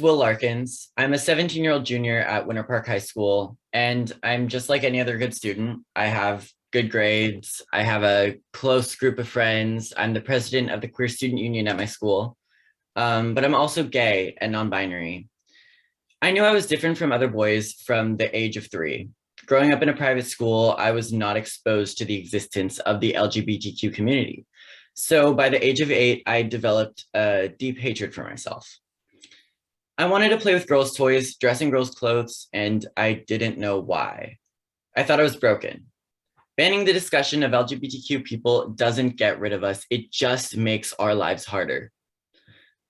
Will Larkins. I'm a 17-year-old junior at Winter Park High School, and I'm just like any other good student. I have good grades. I have a close group of friends. I'm the president of the Queer Student Union at my school, but I'm also gay and non-binary. I knew I was different from other boys from the age of 3. Growing up in a private school, I was not exposed to the existence of the LGBTQ community. So by the age of 8, I developed a deep hatred for myself. I wanted to play with girls' toys, dress in girls' clothes, and I didn't know why. I thought I was broken. Banning the discussion of LGBTQ people doesn't get rid of us. It just makes our lives harder.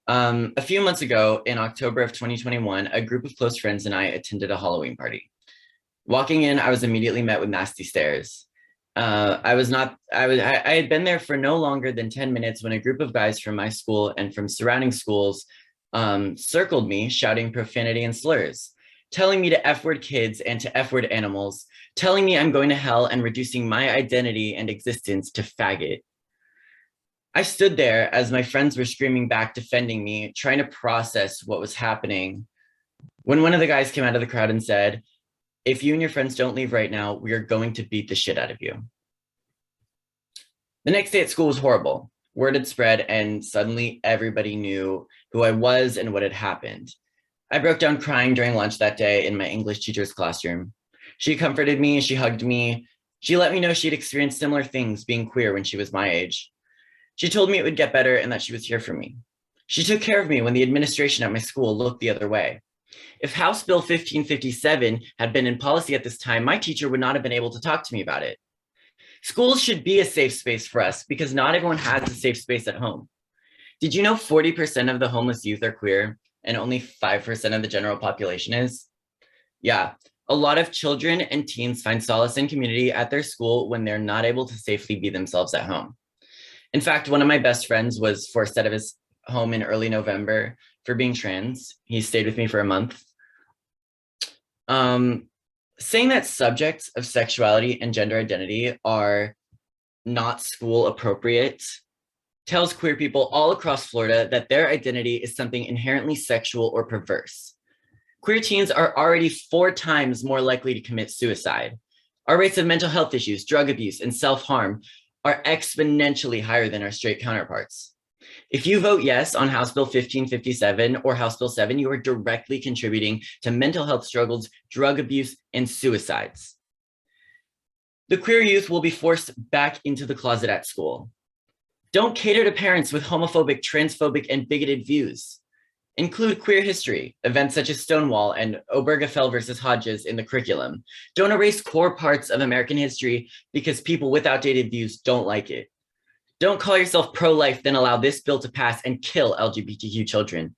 A few months ago, in October of 2021, a group of close friends and I attended a Halloween party. Walking in, I was immediately met with nasty stares. I had been there for no longer than 10 minutes when a group of guys from my school and from surrounding schools circled me, shouting profanity and slurs, telling me to F-word kids and to F-word animals, telling me I'm going to hell and reducing my identity and existence to faggot. I stood there as my friends were screaming back, defending me, trying to process what was happening, when one of the guys came out of the crowd and said, "If you and your friends don't leave right now, we are going to beat the shit out of you." The next day at school was horrible. Word had spread, and suddenly everybody knew who I was and what had happened. I broke down crying during lunch that day in my English teacher's classroom. She comforted me, she hugged me. She let me know she'd experienced similar things being queer when she was my age. She told me it would get better and that she was here for me. She took care of me when the administration at my school looked the other way. If House Bill 1557 had been in policy at this time, my teacher would not have been able to talk to me about it. Schools should be a safe space for us because not everyone has a safe space at home. Did you know 40% of the homeless youth are queer and only 5% of the general population is? Yeah, a lot of children and teens find solace and community at their school when they're not able to safely be themselves at home. In fact, one of my best friends was forced out of his home in early November for being trans. He stayed with me for a month. Saying that subjects of sexuality and gender identity are not school appropriate tells queer people all across Florida that their identity is something inherently sexual or perverse. Queer teens are already 4 times more likely to commit suicide. Our rates of mental health issues, drug abuse, and self-harm are exponentially higher than our straight counterparts. If you vote yes on House Bill 1557 or House Bill 7, you are directly contributing to mental health struggles, drug abuse, and suicides. The queer youth will be forced back into the closet at school. Don't cater to parents with homophobic, transphobic, and bigoted views. Include queer history, events such as Stonewall and Obergefell versus Hodges in the curriculum. Don't erase core parts of American history because people with outdated views don't like it. Don't call yourself pro-life, then allow this bill to pass and kill LGBTQ children.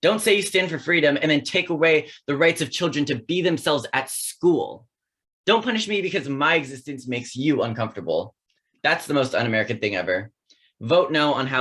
Don't say you stand for freedom and then take away the rights of children to be themselves at school. Don't punish me because my existence makes you uncomfortable. That's the most un-American thing ever. Vote no on House